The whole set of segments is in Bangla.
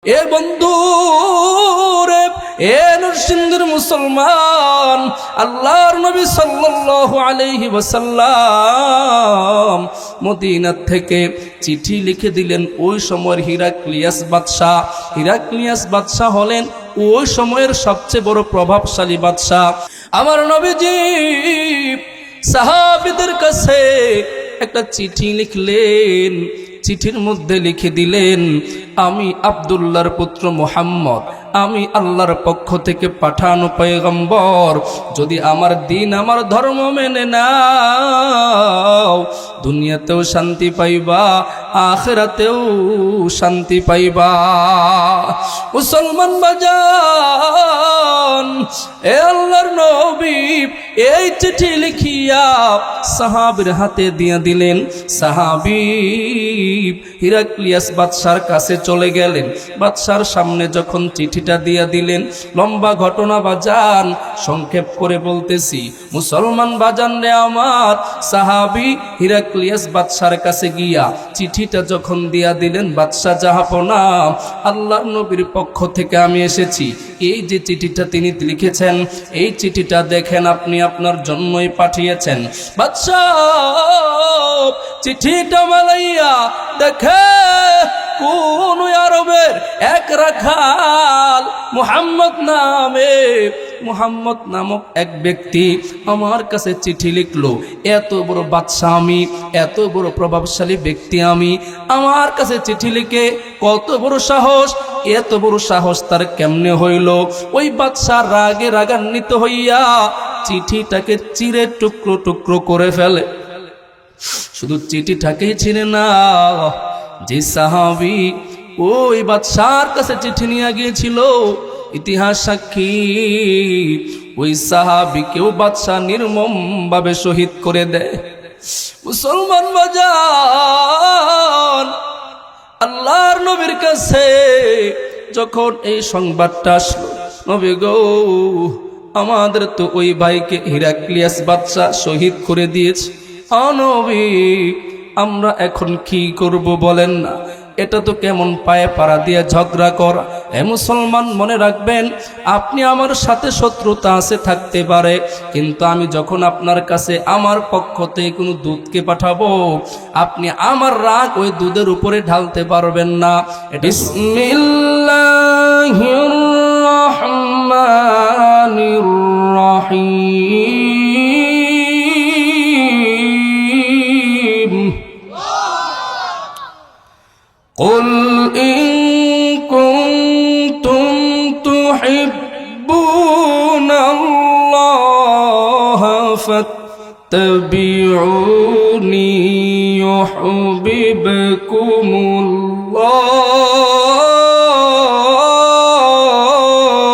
এ বন্ধু রে, এ নরসিংদীর মুসলমান, আল্লাহর নবী সাল্লাল্লাহু আলাইহি ওয়াসাল্লাম মদিনা থেকে চিঠি লিখে দিলেন ওই সময়ের হিরাক্লিয়াস বাদশাহ। হিরাক্লিয়াস বাদশাহ হলেন ওই সময়ের সবচেয়ে বড় প্রভাবশালী বাদশাহ। আমার নবীজি সাহাবীদের কাছে একটা চিঠি লিখলেন। চিঠির মধ্যে লিখে দিলেন, আমি আব্দুল্লাহর পুত্র মুহাম্মদ, আমি আল্লাহর পক্ষ থেকে পাঠানো পয়গম্বর। যদি আমার দিন, আমার ধর্ম মেনে নাও, দুনিয়াতেও শান্তি পাইবা, আখিরাতেও শান্তি পাইবা। মুসলমান বাজান, এ আল্লাহর নবী এই চিঠি লিখিয়া সাহাবীর হাতে দিয়ে দিলেন। সাহাবী হিরাক্লিয়াস বাদশার কাছে চলে গেলেন। বাদশার সামনে যখন চিঠিটা দিয়ে দিলেন, লম্বা ঘটনা বাজান, সংক্ষেপ করে বলতেছি মুসলমান বাজান রে আমার, সাহাবী হিরাক্লিয়াস বাদশার কাছে গিয়া চিঠিটা যখন দিয়া দিলেন, বাদশা জাহাপনা, আল্লাহর নবীর পক্ষ থেকে আমি এসেছি, এই যে চিঠিটা তিনি লিখেছেন, এই চিঠিটা দেখেন, আপনি আপনার জন্যই পাঠিয়েছেন। বাদশা চিঠিটা মালাইয়া দেখে কোন আরবের এক রাখাল মুহাম্মদ নামক এক ব্যক্তি আমার কাছে চিঠি লিখলো। এত বড় বাদশাহ আমি, এত বড় প্রভাবশালী ব্যক্তি আমি, আমার কাছে চিঠি লিখে কত বড় সাহস, এত বড় সাহস তার কেমনে হইল? ওই বাদশাহ রাগে রাগান্বিত হইয়া চিঠিটাকে চিরে টুকরো টুকরো করে ফেলে। শুধু চিঠিটাকেই ছিঁড়ে না, যে সাহাবী ওই বাদশার কাছে চিঠি নিয়ে গিয়েছিল, ইতিহাস সাক্ষী, ওই সাহাবীকেও বাদশা নির্মম ভাবে শহীদ করে দেয়। মুসলমান বাজান, আল্লাহর নবীর কাছে যখন এই সংবাদটা আসলো, নবী গো, আমাদের তো ওই ভাইকে হিরাক্লিয়াস বাদশা শহীদ করে দিয়েছে। নবী, আমরা এখন কি করব বলেন না? এটা তো কেমন পায়ে পাড়া দিয়ে ঝগড়া করা। এ মুসলমান, মনে রাখবেন, আপনি আমার সাথে শত্রুতা আছে, থাকতে পারে, কিন্তু আমি যখন আপনার কাছে আমার পক্ষ থেকে কোনো দুধকে পাঠাবো, আপনি আমার রাগ ওই দুধের উপরে ঢালতে পারবেন না। বিসমিল্লাহির রহমানির রহিম। قل إن كنتم تحبون الله فاتبعوني يحببكم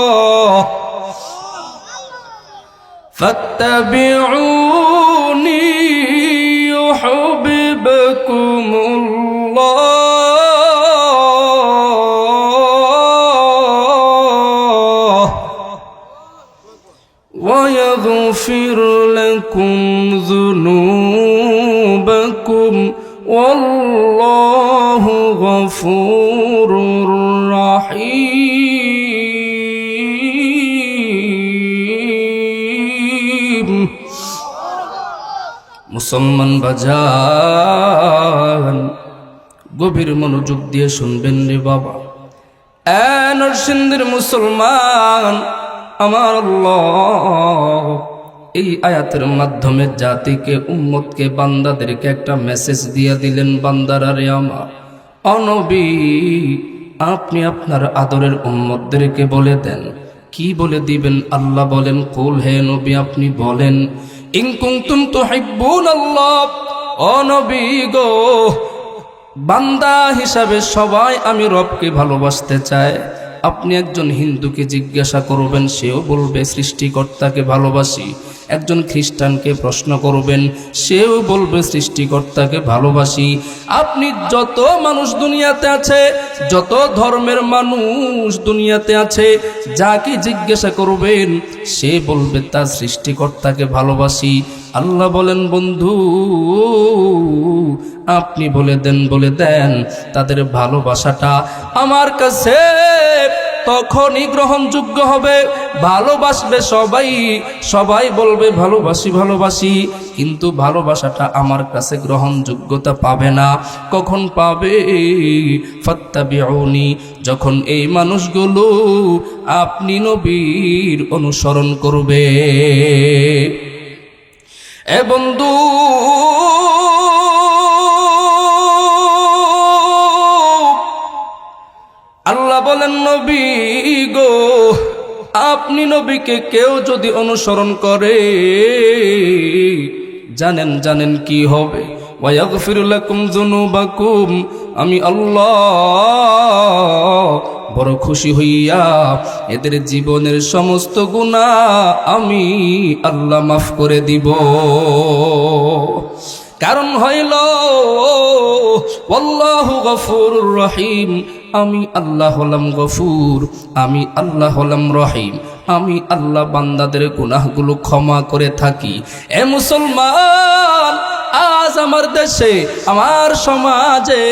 الله فاتبعوني يحببكم الله ويغفر لكم ذنوبكم والله غفور رحيم। মুসলমান বাজান, গভীর মনোযোগ দিয়ে শুনবেন রে বাবা। নরসিংদীর মুসলমান আমার, আল্লাহ এই আয়াতের মাধ্যমে জাতিকে, উম্মতকে, বান্দাদেরকে একটা মেসেজ দিয়ে দিলেন, বান্দারা রে আমার, নবী আপনি আপনার আদরের উম্মতদেরকে বলে দেন। কি বলে দিবেন? আল্লাহ বলেন, কুল, হে নবী আপনি বলেন, ইন কুনতুম তুহিব্বুনাল্লাহ, ও নবী গো, বান্দা হিসাবে সবাই আমি রবকে ভালোবাসতে চাই, আপনি একজন হিন্দুকে জিজ্ঞাসা করবেন, সেও বলবে সৃষ্টিকর্তাকে ভালোবাসি। একজন খ্রিস্টানকে প্রশ্ন করবেন, সেও বলবে সৃষ্টিকর্তাকে ভালোবাসি। আপনি যত মানুষ দুনিয়াতে আছে, যত ধর্মের মানুষ দুনিয়াতে আছে, যাকে জিজ্ঞাসা করবেন সে বলবে তার সৃষ্টিকর্তাকে ভালোবাসি। আল্লাহ বলেন, বন্ধু আপনি বলে দেন তাদের ভালোবাসাটা আমার কাছে তখনই গ্রহণযোগ্য হবে। ভালোবাসবে সবাই বলবে ভালোবাসি ভালোবাসি, কিন্তু ভালোবাসাটা আমার কাছে গ্রহণযোগ্যতা পাবে না। কখন পাবে? ফাত্তাবিউনি, যখন এই মানুষগুলো আপনি নবীর অনুসরণ করবে। এ বন্ধু, আল্লাহ বলেন, নবী গো, আপনি নবীকে কেউ যদি অনুসরণ করে জানেন কি হবে? ওয়াগফির লাকুম যুনুবাকুম, আমি আল্লাহ বড় খুশি হইয়া এদের জীবনের সমস্ত গুনাহ আমি আল্লাহ মাফ করে দিব। কারণ হইল আল্লাহু গফুরুর রহিম, আমি আল্লাহ হলাম গফুর, আমি আল্লাহ হলাম রহিম। আমি আল্লাহ বান্দাদের গুনাহগুলো ক্ষমা করে থাকি। এ মুসলমান, আজ আমার দেশে আমার সমাজে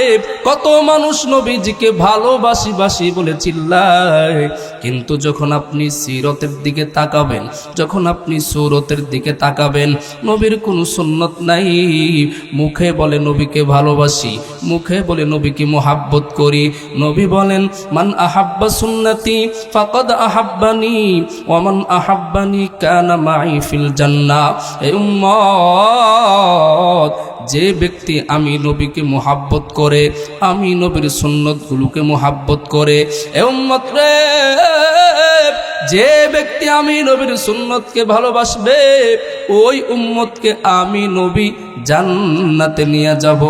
কত মানুষ নবীজিকে ভালোবাসি বলে চিল্লায়, কিন্তু যখন আপনি সিরতের দিকে তাকাবেন, যখন আপনি সুরতের দিকে তাকাবেন, নবীর কোনো সুন্নত নাই। মুখে বলে নবীকে ভালোবাসি, মুখে বলে নবীকে মুহাব্বত করি। নবী বলেন, মান আহাব্বা সুন্নতি ফাকাদ আহাব্বানি ওয়া মান আহাব্বানি কানা মাই ফিল জান্নাহ। এ উম্মত, যে ব্যক্তি আমি নবীকে মুহাব্বত করে, আমি নবীর সুন্নতগুলোকে মুহাব্বত করে, এ উম্মত রে, যে ব্যক্তি আমি নবীর সুন্নতকে ভালোবাসবে, ওই উম্মতকে আমি নবী জান্নাতে নিয়ে যাব।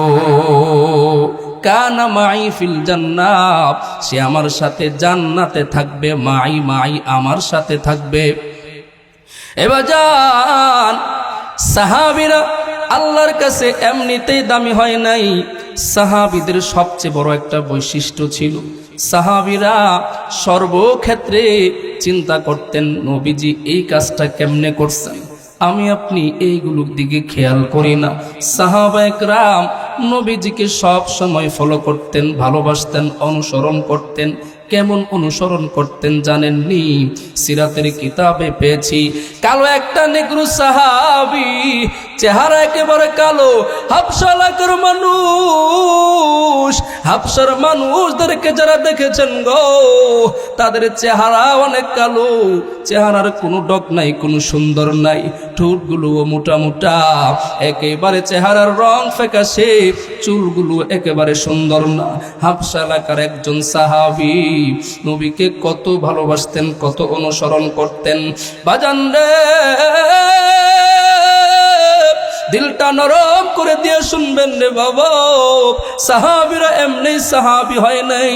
কানা মাই ফিল জান্নাহ, সে আমার সাথে জান্নাতে থাকবে। মাই আমার সাথে থাকবে। এবার যান, সাহাবীরা আল্লাহর কাছে এমনিতেই দামি হয় নাই। সাহাবীদের সবচেয়ে বড় একটা বৈশিষ্ট্য ছিল, সাহাবীরা সর্বক্ষেত্রে চিন্তা করতেন নবীজি এই কাজটা কেমনে করছেন, আমি আপনি এইগুলোর দিকে খেয়াল করি না। সাহাবায়ে কেরাম নবীজিকে সব সময় ফলো করতেন, ভালোবাসতেন, অনুসরণ করতেন। কেমন অনুসরণ করতেন জানেননি? সিরাতের কিতাবে পেয়েছি, কালো একটা নেগ্রো সাহাবী, চেহারা একেবারে কালো, হাবশা এলাকার মানুষ, হাবশার মানুষদেরকে যারা দেখেছেন গো, তাদের চেহারা অনেক কালো, চেহারার কোনো ডক নাই, কোনো সুন্দর নাই, ঠোঁটগুলো মোটা মোটা, একেবারে চেহারার রং ফ্যাকাশে, চুলগুলো একেবারে সুন্দর না। হাবশা এলাকার একজন সাহাবী নবীকে কত ভালোবাসতেন, কত অনুসরণ করতেন। বাজান রে, দিলটা নরম করে দিয়ে শুনবেন রে বাবা, সাহাবীরা এমনি সাহাবী হয় নাই,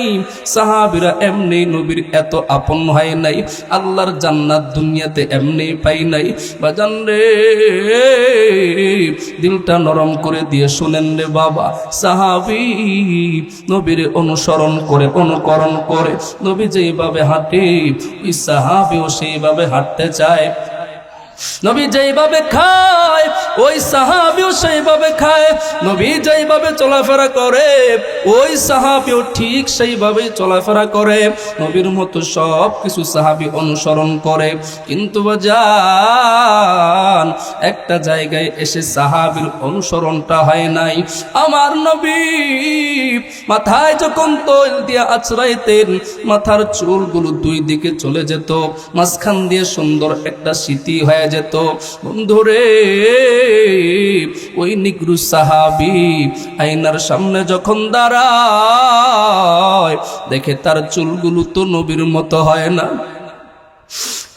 সাহাবীরা এমনি নবীর এত আপন হয় নাই, আল্লাহর জান্নাত দুনিয়াতে এমনি পাই নাই। বাজান রে, দিলটা নরম করে দিয়ে শুনেন রে বাবা, সাহাবী নবীর অনুসরণ করে, অনুকরণ করে, নবী যেইভাবে হাঁটে ওই সাহাবীও সেইভাবে হাঁটতে চায়। নবী যেইভাবে খায় ওই সাহাবীও সেইভাবে খায়, নবী যেইভাবে চলাফেরা করে ওই সাহাবীও ঠিক সেইভাবে চলাফেরা করে। নবীর মতো সব কিছু সাহাবী অনুসরণ করে, কিন্তু বাজান একটা জায়গায় এসে সাহাবীর অনুসরণটা হয় নাই। আমার নবী মাথায় যখন তৈল দিয়ে আছড়াইতেন, মাথার চুলগুলো দুই দিকে চলে যেত, মাঝখান দিয়ে সুন্দর একটা স্মৃতি হয়ে যেত। বন্ধুরে, ওই নিগ্রু সাহাবী আয়নার সামনে যখন দাঁড়ায়, দেখে তার চুলগুলো তো নবীর মতো হয় না।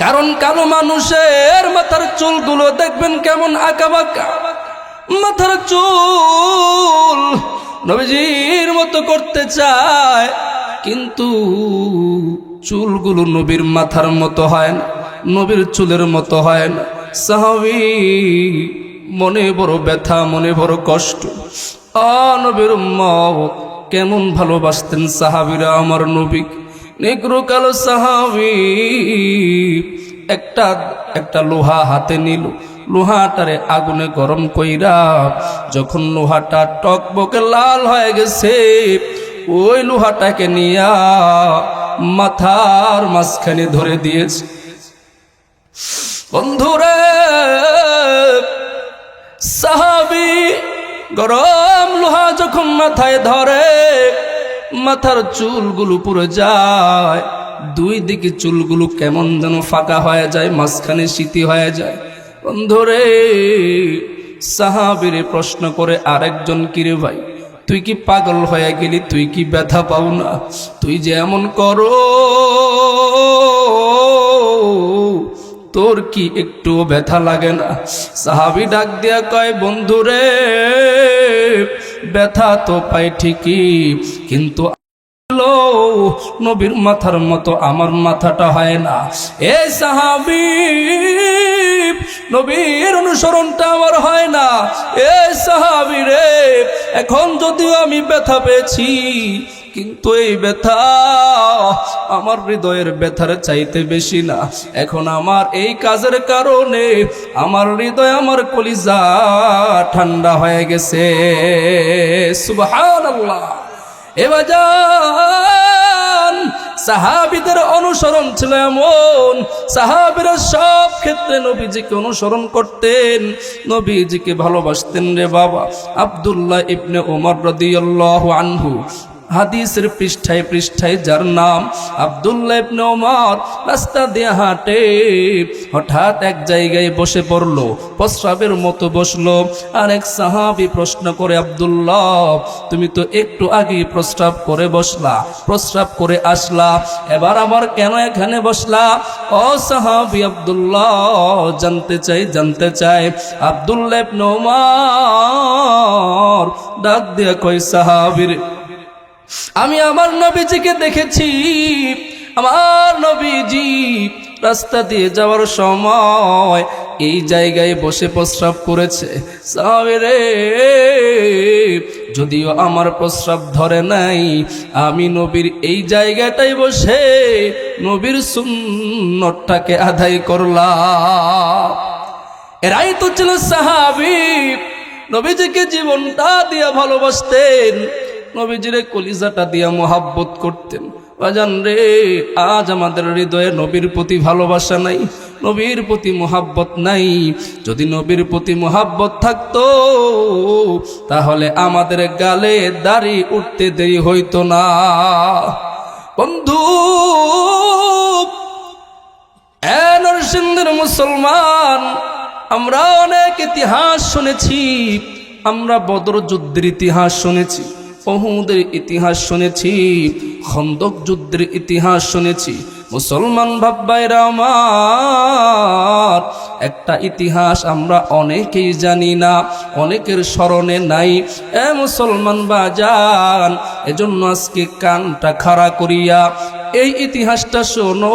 কারণ কালো মানুষের মাথার চুলগুলো দেখবেন কেমন আঁকাবাঁকা, মাথার চুল নবীজির মতো করতে চায়, কিন্তু চুলগুলো নবীর মাথার মতো হয় না, নবীর চুলের মতো হয় না। সাহাবী মনে বড় ব্যথা, মনে বড় কষ্ট। নবীর উম্মত কেমন ভালোবাসতেন সাহাবীরা আমার নবী। নেগ্রো কালো সাহাবী একটা লোহা হাতে নিল, লোহাটারে আগুনে গরম কইরা যখন লোহাটা টকবকে লাল হয়ে গেছে, ওই লোহাটাকে নিয়া মাথার মাঝখানে ধরে দিয়েছে। বন্ধুরে, সাহাবী গরম লোহা যখন মাথায় ধরে, মাথার চুলগুলো পুরো যায়, দুই দিকে চুলগুলো কেমন যেন ফাঁকা হয়ে যায়, মাঝখানে স্মৃতি হয়ে যায়। বন্ধুরে, সাহাবীরে প্রশ্ন করে আরেকজন, কিরে ভাই তুই কি পাগল হয়ে গেলি? তুই কি ব্যথা পাও না? তুই যে এমন করো, তোর কি একটু ব্যথা লাগে না? সাহাবী ডাক দিয়া কয়, বন্ধুরে ব্যথা তো পাই ঠিকই, কিন্তু নবীর মাথার মতো আমার মাথাটা হয় না। এ সাহাবী, নবীর অনুসরণটা আমার হয় না। এ সাহাবী রে, এখন যদিও আমি ব্যথা পেয়েছি, কিন্তু এই ব্যথা আমার হৃদয়ের ব্যথার চাইতে বেশি না। এখন আমার এই কাজের কারণে আমার হৃদয়, আমার কলিজা ঠান্ডা হয়ে গেছে। সুবহানাল্লাহ। এবার সাহাবীদের অনুসরণ ছিল এমন, সাহাবীরা সব ক্ষেত্রে নবীজিকে অনুসরণ করতেন, নবীজিকে ভালোবাসতেন রে বাবা। আব্দুল্লাহ ইবনে ওমর রাদিয়াল্লাহু আনহু, হাদিসের পৃষ্ঠায় পৃষ্ঠায় যার নাম আব্দুল্লাহ ইবনে ওমর, রাস্তা দিয়ে হাঁটে, হঠাৎ এক জায়গায় বসে পড়লো, প্রস্রাবের মতো বসলো। আরেক সাহাবী প্রশ্ন করে, আব্দুল্লাহ তুমি তো একটু আগে প্রস্রাব করে বসলা, প্রস্রাব করে আসলা, এবার আবার কেন এখানে বসলা? ও সাহাবী আব্দুল্লাহ জানতে চাই। আব্দুল্লাহ ইবনে ওমর ডাক দিয়ে কয়, সাহাবীর আমি আমার নবীজিকে দেখেছি, আমার নবীজি রাস্তা দিয়ে যাওয়ার সময় এই জায়গায় বসে প্রস্রাব করেছে। সাহাবী রে, যদিও আমার প্রস্রাব ধরে নাই, আমি নবীর এই জায়গাটাই বসে নবীর সুন্নতটাকে আদায় করলাম। এরাই তো ছিল সাহাবী, নবীজিকে জীবনটা দিয়া ভালোবাসতেন, নবীজির কলিজাটা দিয়া মোহাব্বত করতেন। বাজান রে, আজ আমাদের হৃদয়ে নবীর প্রতি ভালোবাসা নাই, নবীর প্রতি মোহাব্বত নাই। যদি নবীর প্রতি মোহাব্বত থাকতো, তাহলে আমাদের গালে দাড়ি উঠতে দেরি হইতো না। বন্ধু, নরসিংদীর মুসলমান, আমরা অনেক ইতিহাস শুনেছি, আমরা বদর যুদ্ধের ইতিহাস শুনেছি, উহুদের ইতিহাস শুনেছি, খন্দক যুদ্ধের ইতিহাস শুনেছি। মুসলমান ভাইরা আমার, একটা ইতিহাস আমরা অনেকেই জানি না, অনেকের স্মরণে নাই। এ মুসলমান বাজান, এজন্য আজকে কানটা খাড়া করিয়া এই ইতিহাসটা শোনো।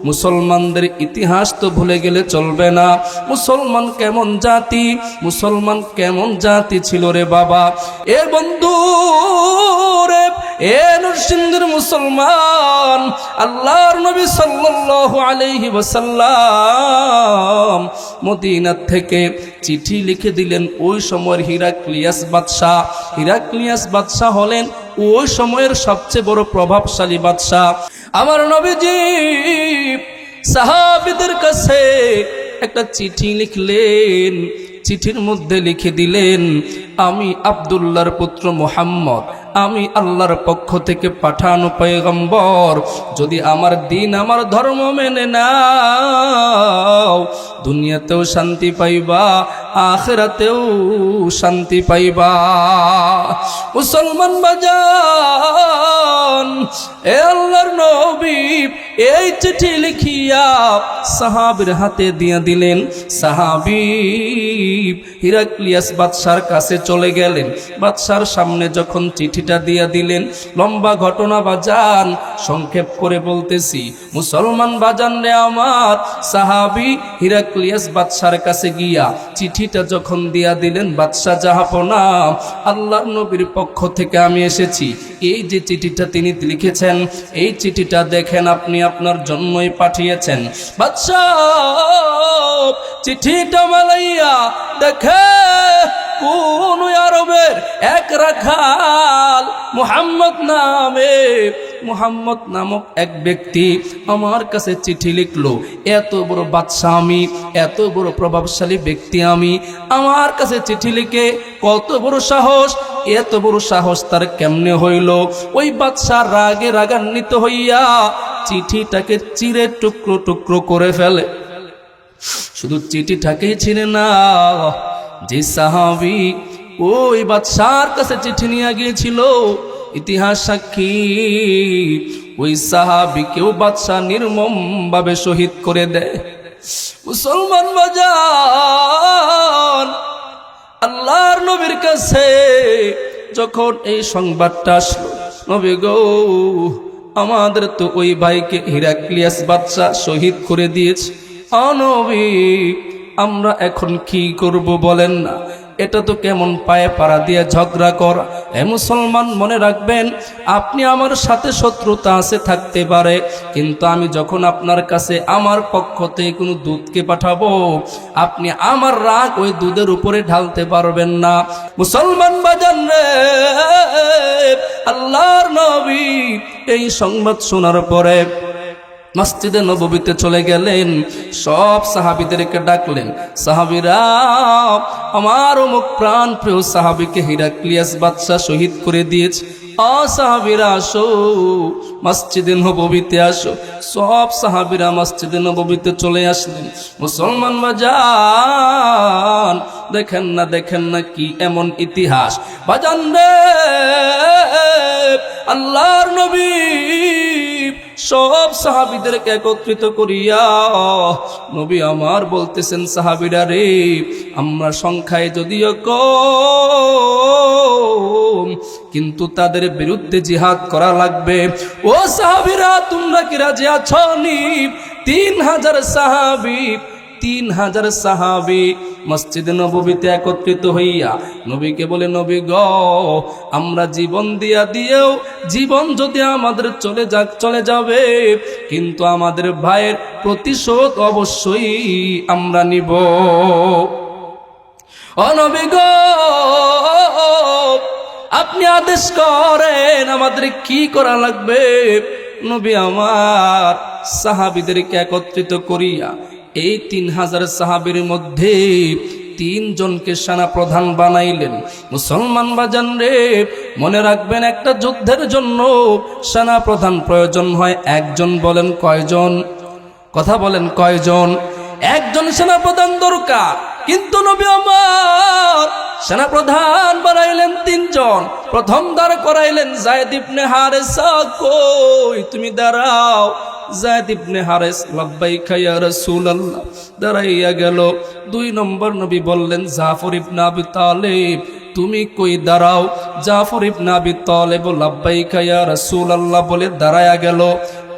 মুসলমানদের ইতিহাস তো ভুলে গেলে চলবে না। মুসলমান কেমন জাতি, মুসলমান কেমন জাতি ছিল রে বাবা। এ বন্ধু রে, এ নরসিংদীর মুসলমান, আল্লাহর নবী সাল্লাল্লাহু আলাইহি ওয়াসাল্লাম মদিনা থেকে চিঠি লিখে দিলেন ওই সময়ের হিরাক্লিয়াস বাদশাহ। হিরাক্লিয়াস বাদশাহ হলেন ওই সময়ের সবচেয়ে বড় প্রভাবশালী বাদশাহ। আমার নবীজি সাহাবীদের কাছে একটা চিঠি লিখলেন, চিঠির মধ্যে লিখে দিলেন, আমি আব্দুল্লাহর পুত্র মুহাম্মদ, আমি আল্লাহর পক্ষ থেকে পাঠানো পয়গম্বর, যদি আমার দিন, আমার ধর্ম মেনে নাও, দুনিয়াতেও শান্তি পাইবা, আখিরাতেও শান্তি পাইবা। মুসলমান বাজান, এ আল্লাহর নবী এই চিঠি লিখিয়া সাহাবীর হাতে দিয়ে দিলেন। সাহাবী হিরাক্লিয়াস বাদশার কাছে চলে গেলেন। বাদশার সামনে যখন চিঠিটা দিয়া দিলেন, লম্বা ঘটনা বাজান, সংক্ষেপ করে বলতেছি, মুসলমান বাজান রে আমার, সাহাবী হিরাক্লিয়াস বাদশার কাছে গিয়া চিঠিটা যখন দিয়া দিলেন, বাদশা জাহাপনা, আল্লাহর নবীর পক্ষ থেকে আমি এসেছি, এই যে চিঠিটা তিনি লিখেছেন, এই চিঠিটা দেখেন, আপনি আপনার জন্যই পাঠিয়েছেন। বাদশা চিঠিটা মালাইয়া দেখে কোন আরবের এক রাখাল মুহাম্মদ নামক এক ব্যক্তি আমার কাছে চিঠি লিখলো। এত বড় বাদশা আমি, এত বড় প্রভাবশালী ব্যক্তি আমি, আমার কাছে চিঠি লিখে কত বড় সাহস, এত বড় সাহস তার কেমনে হইল? ওই বাদশা রাগে রাগান্বিত হইয়া চিঠিটাকে চিরে টুকরো টুকরো করে ফেলে। শুধু চিঠিটাকেই ছিঁড়ে না, যে সাহাবী ওই বাদশার কাছে চিঠি নিয়ে গিয়েছিল, ইতিহাস সাক্ষী, ওই সাহাবীকেও বাদশা নির্মম ভাবে শহীদ করে দেয়। মুসলমান বাজান, আল্লাহর নবীর কাছে যখন এই সংবাদটা আসলো, নবী গো, আমাদের তো ওই ভাইকে হিরাক্লিয়াস বাদশা শহীদ করে দিয়েছে, নবী আমরা এখন কি করব বলেন না? এটা তো কেমন পায়ে পাড়া দিয়ে ঝগড়া করা। এ মুসলমান, মনে রাখবেন, আপনি আমার সাথে শত্রুতা আছে থাকতে পারে, কিন্তু আমি যখন আপনার কাছে আমার পক্ষ থেকে কোনো দুধকে পাঠাবো, আপনি আমার রাগ ওই দুধের উপরে ঢালতে পারবেন না। মুসলমান বাজান রে, আল্লাহর নবী এই সংবাদ শোনার পরে মসজিদে নববীতে চলে গেলেন, সব সাহাবীদেরকে ডাকলেন, সাহাবীরা, আমার অমুক প্রাণ প্রিয় সাহাবীকে হিরাক্লিয়াস বাদশা শহীদ করে দিয়েছে, সাহাবীরা আসো, মসজিদে নববীতে আসো। সব সাহাবীরা মসজিদে নববীতে চলে আসলেন। মুসলমান বাজান, দেখেন না কি এমন ইতিহাস বাজান রে, আল্লাহর নবী সব সাহাবীদেরকে একত্রিত করিয়া নবী আমার বলতেছেন, সাহাবীরা রে, আমরা সংখ্যায় যদিও কম, কিন্তু তাদের বিরুদ্ধে জিহাদ করা লাগবে। ও সাহাবীরা, তোমরা কি রাজি আছো? 3000 সাহাবী মসজিদে নববীতে একত্রিত হইয়া নবীকে বলে, নবী গো, আমরা জীবন দিয়েও জীবন যদি আমাদের চলে যাবে, কিন্তু আমাদের ভাইয়ের প্রতিশোধ অবশ্যই আমরা নিব। ও নবী গো, আপনি আদেশ করেন, আমাদের কি করা লাগবে? নবী আমার সাহাবীদেরকে একত্রিত করিয়া এই 3000 সাহাবীর মধ্যে 3 জনকে সেনা প্রধান বানাইলেন। মুসলমান বাজান রে, মনে রাখবেন, একটা যুদ্ধের জন্য সেনা প্রধান প্রয়োজন হয় একজন। বলেন কয়জন? কথা বলেন কয়জন? একজন সেনা প্রধান দরকার, কিন্তু নবী আমার সেনা প্রধান বানাইলেন 3 জন। প্রথম দাঁড় করাইলেন যায়েদ ইবনে হারেসা। কই তুমি দাঁড়াও। যায়েদ ইবনে হারেস লাব্বাইকা ইয়া রাসূলুল্লাহ দাঁড়াইয়া গেল। 2 নম্বর নবী বললেন জাফর ইবনে আবি তালিব, তুমি কই দাঁড়াও। জাফর ইবনে আবি তালিব লাব্বাইকা ইয়া রাসূলুল্লাহ বলে দাঁড়ায়া গেল।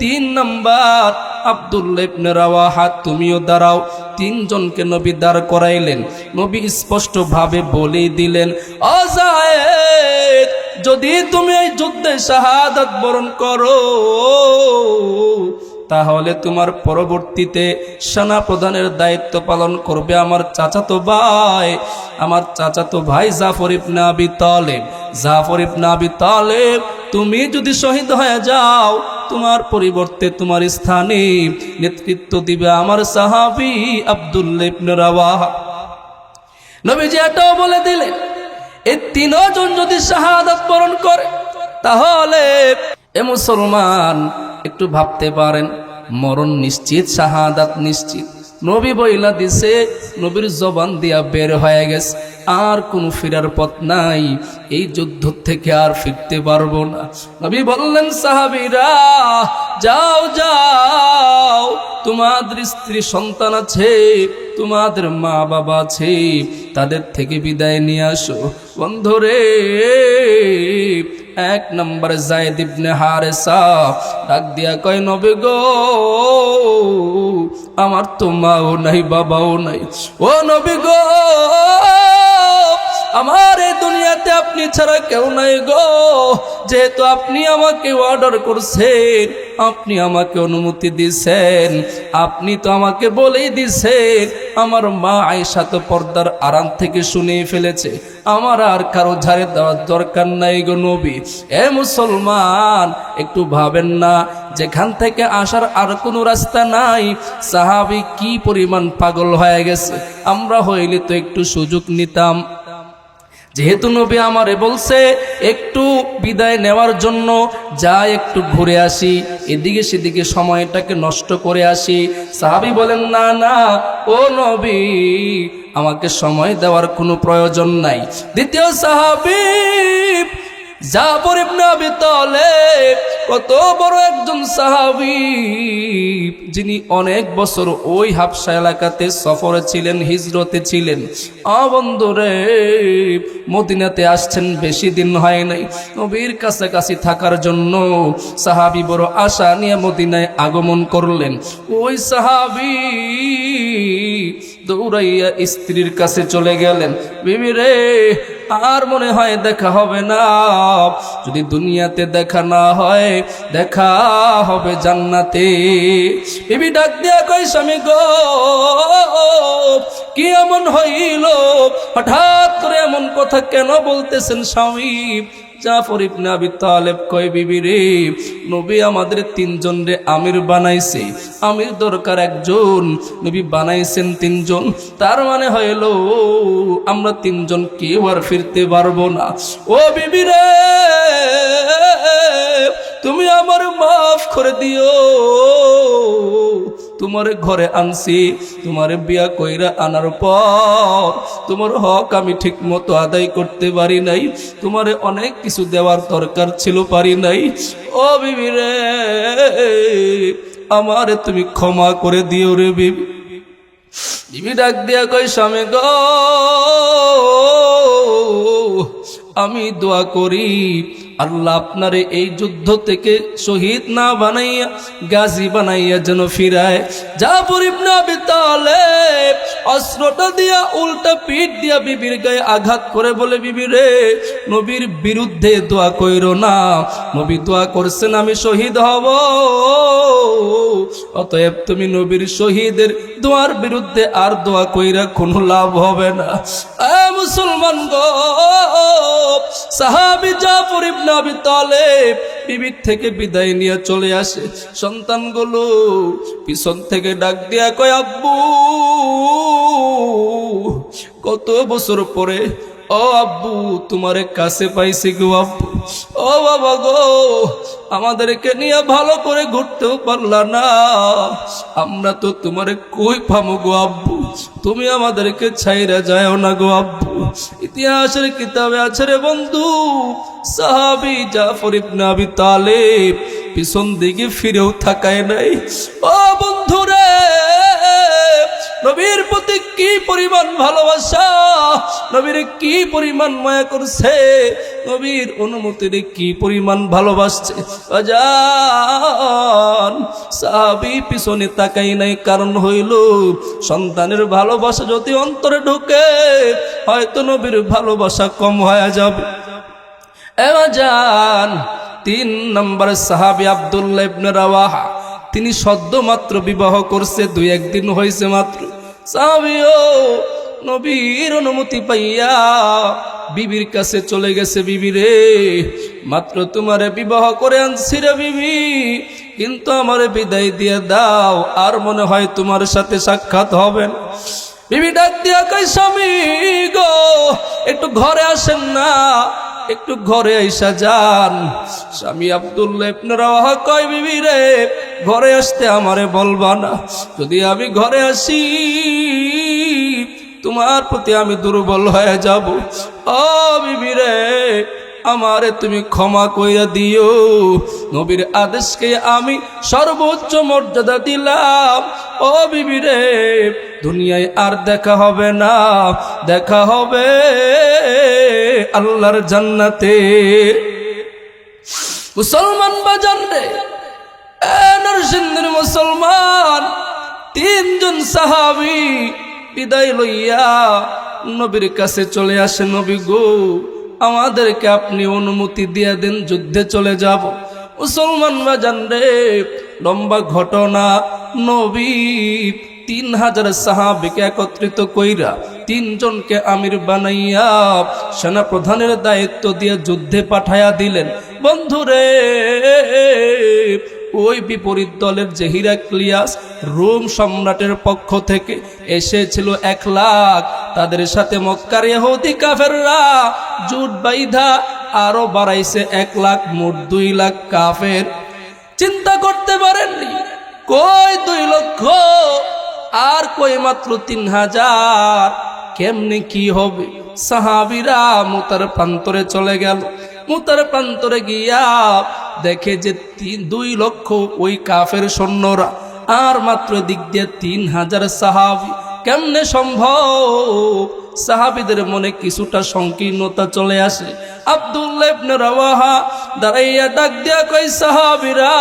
3 নম্বর আব্দুল্লাহ ইবনে রাওয়াহা, তুমিও দাঁড়াও। 3 জনকে নবী দাঁড় করাইলেন। নবী স্পষ্ট ভাবে বলেই দিলেন, ও যায়েদ, যদি তুমি এই যুদ্ধে শাহাদাত বরণ করো, তাহলে তোমার পরবর্তীতে সেনা প্রধানের দায়িত্ব পালন করবে আমার চাচাতো ভাই জাফর ইবনে আবি তালিব। জাফর ইবনে আবি তালিব, তুমি যদি শহীদ হয়ে যাও, তোমার পরিবর্তে তোমার স্থানে নেতৃত্ব দিবে আমার সাহাবী আব্দুল্লাহ ইবনে রাওয়াহা। নবীজি এটাও বলে দিলেন, এই 3 জন যদি শাহাদাত বরণ করে, তাহলে এ মুসলমান একটু ভাবতে পারেন, মরণ নিশ্চিত, শাহাদাত নিশ্চিত। নবী বইলা দিছে, নবীর জবান দিয়া বের হয়ে গেছে, আর কোনো ফিরার পথ নাই, এই যুদ্ধ থেকে আর ফিরতে পারবো না। নবী বললেন, সাহাবীরা যাও, তোমাদের স্ত্রী সন্তান আছে, তোমাদের মা বাবা আছে, তাদের থেকে বিদায় নিয়ে আসো। বন্ধুরে, 1 নম্বরে যায়েদ ইবনে হারেসা ডাক দিয়া কয়, নবী গো, আমার তো মাও নাই বাবাও নাই, ও নবী গো, আমার এই দুনিয়াতে আপনি ছাড়া কেউ নাই গো। যেহেতু আপনি আমাকে অর্ডার করছেন, আপনি আমাকে অনুমতি দিয়েছেন, আপনি তো আমাকে বলেই দিয়েছেন, আমার মা আয়েশা তো পর্দার আড়াল থেকে শুনে ফেলেছে, আমার আর কারো ঝাড়ে দেওয়ার দরকার নাই গো নবী। এ মুসলমান, একটু ভাবেন না, যেখান থেকে আসার আর কোনো রাস্তা নাই। সাহাবী কি পরিমাণ পাগল হয়ে গেছে, আমরা হইলে তো একটু সুযোগ নিতাম। যেহেতু নবী আমারে বলছে একটু বিদায় নেওয়ার জন্য, যা একটু ঘুরে আসি, এদিকে সেদিকে সময়টাকে নষ্ট করে আসি। সাহাবী বলেন, না না ও নবী, আমাকে সময় দেওয়ার কোনো প্রয়োজন নাই। দ্বিতীয় সাহাবী জাফর ইবনে আবি তালেব, কত বড় একজন সাহাবী, যিনি অনেক বছর ওই হাবশা এলাকাতে সফরে ছিলেন, হিজরতে ছিলেন। বন্ধুরে, মদিনাতে আসছেন, বেশি দিন হয় নাই। নবীর কাছাকাছি থাকার জন্য সাহাবী বড় আশা নিয়ে মদিনায় আগমন করলেন। ওই সাহাবী দৌড়াইয়া স্ত্রীর কাছে চলে গেলেন, বিবি রে, আর মনে হয় দেখা হবে না। যদি দুনিয়াতে দেখা না হয়, দেখা হবে জান্নাতে। বিবি ডাক দিয়া কই, স্বামী গো, কি এমন হইল, হঠাৎ করে এমন কথা কেন বলতেছেন স্বামী? জাফর ইবনে আবি তালেব কয়, বিবি রে, নবী আমাদের 3 জন রে আমির বানাইছে, আমির দরকার একজন, নবী বানাইছেন 3 জন, তার মানে হইল আমরা 3 জন কেউ আর ফিরতে পারবো না। ও বিবি রে, তুমি আমার মাফ করে দিও, তোমারে ঘরে আনছি, তোমারে বিয়া কইরা আনার পর তোমার হক আমি ঠিক মতো আদায় করতে পারি নাই, তোমারে অনেক কিছু দেওয়ার দরকার ছিল, পারি নাই। ও বিবি রে, আমারে তুমি ক্ষমা করে দিও রে বিবি। বিবি ডাক দিয়া কই, স্বামী গো, আমি দোয়া করি আল্লাহ আপনারে এই যুদ্ধ থেকে শহীদ না বানাইয়া গাজী বানাইয়া যেন ফিরায়। জাফর ইবনে আবি তালেব অস্ত্রটা দিয়া উল্টা পিঠ দিয়া বিবির গায়ে আঘাত করে বলে, বিবি রে, নবীর বিরুদ্ধে দোয়া কইরো না, নবী দোয়া করছেন আমি শহীদ হব, অতএব তুমি নবীর শহীদের দোয়ার বিরুদ্ধে আর দোয়া কইরা কোনো লাভ হবে না। মুসলমান গো, সাহাবী জাফর ইবনে আবি তালেব বিবির থেকে বিদায় নিয়ে চলে আসে। সন্তানগুলো পিছন থেকে ডাক দিয়া কয়, আব্বু, কত বছর পরে ও আব্বু তোমারে কাছে পাইছি গো আব্বু। ও বাবা গো, আমাদেরকে নিয়ে ভালো করে ঘুরতেও পারলা না, আমরা তো তোমারে কই পামু গো আব্বু, তুমি আমাদেরকে ছাইরা যাও না গো আব্বু। ইতিহাসের কিতাবে আছে রে বন্ধু, সাহাবী জাফর ইবনে আবি তালেব পিছন দিকে ফিরেও তাকায় নাই। ও বন্ধুরে, নবীর প্রতি কি পরিমাণ ভালোবাসা, নবীর কি পরিমাণ মায়া করছে, নবীর অনুমতির কি পরিমাণ ভালোবাসছে। আজান সাহাবী পিছনে তাকাই নাই, কারণ হইল সন্তানের ভালোবাসা যদি অন্তরে ঢুকে, হয়তো নবীর ভালোবাসা কম হয়ে যাবে। আজান 3 নম্বর সাহাবী আব্দুল্লাহ ইবনে রাওয়াহা, তিনি সদ্য মাত্র বিবাহ করছে, 2-1 দিন হয়েছে মাত্র। সাহাবীও নবীর অনুমতি পাইয়া বিবির কাছে চলে গেছে, বিবি রে, মাত্র তোমারে বিবাহ করে আনছি রে বিবি, কিন্তু আমারে বিদায় দিয়ে দাও, আর মনে হয় তোমার সাথে সাক্ষাৎ হবে না। বিবি ডাক দিয়া কই, স্বামী গো, একটু ঘরে আসেন না, একটু ঘরে আইসা যান। স্বামী আব্দুল্লাহ ইবনে রাওয়াহা কয়, বিবি রে, ঘরে আসতে আমারে বলবা না, যদি আমি ঘরে আসি তোমার প্রতি আমি দুর্বল হয়ে যাব। ও বিবি রে, আমারে তুমি ক্ষমা কইরা দিও। নবীর আদেশকে আমি সর্বোচ্চ মর্যাদা দিলাম। ও বিবি রে, দুনিয়ায় আর দেখা হবে না, দেখা হবে আল্লাহর জান্নাতে। মুসলমান বাজান রে, নরসিংদীর মুসলমান, তিনজন সাহাবী বিদায় লইয়া নবীর কাছে চলে আসে। নবী গো, আমাদেরকে আপনি অনুমতি দিয়ে দেন, যুদ্ধে চলে যাব। মুসলমান বাজান রে, লম্বা ঘটনা। নবী 3000 সাহাবীকে একত্রিত কইরা তিনজনকে আমির বানাইয়া সেনা প্রধানের দায়িত্ব দিয়ে যুদ্ধে পাঠাইয়া দিলেন। বন্ধুরে, ওই বিপরীত দলের যে হিরাক্লিয়াস রোম সম্রাটের পক্ষ থেকে এসেছিল 1 লাখ, তাদের সাথে মক্কার ইহুদি কাফেররা জোট বাইধা আরো বাড়াইছে 1 লাখ, মোট 2 লাখ কাফের। চিন্তা করতে পারেননি, কই 2 লক্ষ আর কই মাত্র 3000, কেমনে কি হবে? সাহাবীরা মুতার প্রান্তরে চলে গেল। মুতার প্রান্তরে গিয়া দেখে যে 2 লক্ষ ওই কাফের সৈন্যরা, আর মাত্র দিক দিয়ে 3000 সাহাবী। কেমনে সম্ভব? সাহাবীদের মনে কিছুটা সংকীর্ণতা চলে আসে। আব্দুল্লাহ ইবনে রাওয়াহা দাঁড়াইয়া ডাক দিয়া কই, সাহাবীরা,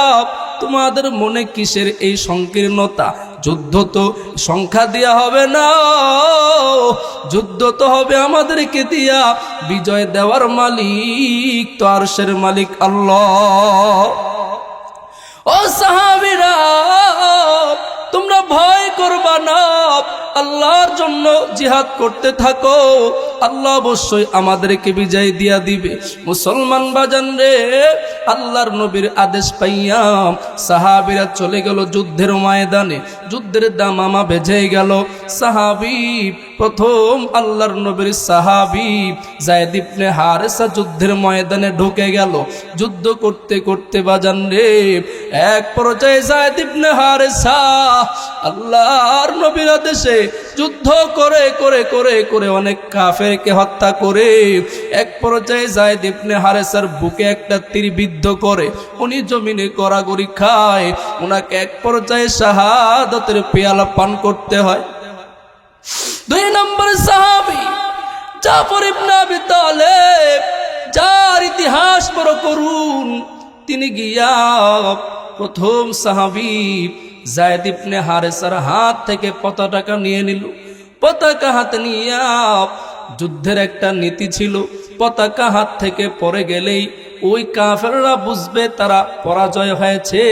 তোমাদের মনে কিসের এই সংকীর্ণতা? যুদ্ধ তো সংখ্যা দিয়া হবে না, যুদ্ধ তো হবে আমাদেরকে দিয়া। বিজয় দেওয়ার মালিক তো আরশের মালিক আল্লাহ। ও সাহাবীরা, তোমরা ভয় করবা না, আল্লাহর জন্য জিহাদ করতে থাকো, আল্লাহ অবশ্যই আমাদেরকে বিজয় দিয়া দিবে। মুসলমান বাজান রে, আল্লাহর নবীর আদেশ পাইয়া সাহাবীরা চলে গেল যুদ্ধের ময়দানে। যুদ্ধের দামামা বেজে গেল। সাহাবী প্রথম আল্লাহর নবীর সাহাবী যায়েদ ইবনে হারেসা যুদ্ধের ময়দানে ঢুকে গেল। যুদ্ধ করতে করতে বাজান রে, এক পর্যায়ে যায়েদ ইবনে হারেসা আল্লাহর নবীর আদেশে যুদ্ধ করে করে করে করে অনেক কাফেরকে হত্যা করে এক পর্যায়ে যায়েদ ইবনে হারেসার বুকে একটা তীর বিদ্ধ করে উনি জমিনে গড়াগড়ি খায়। ওনাকে এক পর্যায়ে শাহাদাতের পেয়ালা পান করতে হয়। 2 নম্বর সাহাবী জাফর ইবনে আবি তালেব, যার ইতিহাস বড় করুন, তিনি গিয়া প্রথম সাহাবী যায়েদ ইবনে হারেসার হাত থেকে পতাকা নিয়ে নিল। পতাকা হাতে নিয়া, যুদ্ধের একটা নীতি ছিল, পতাকা হাত থেকে পড়ে গেলেই ওই কাফেররা বুঝবে তারা পরাজয় হয়েছে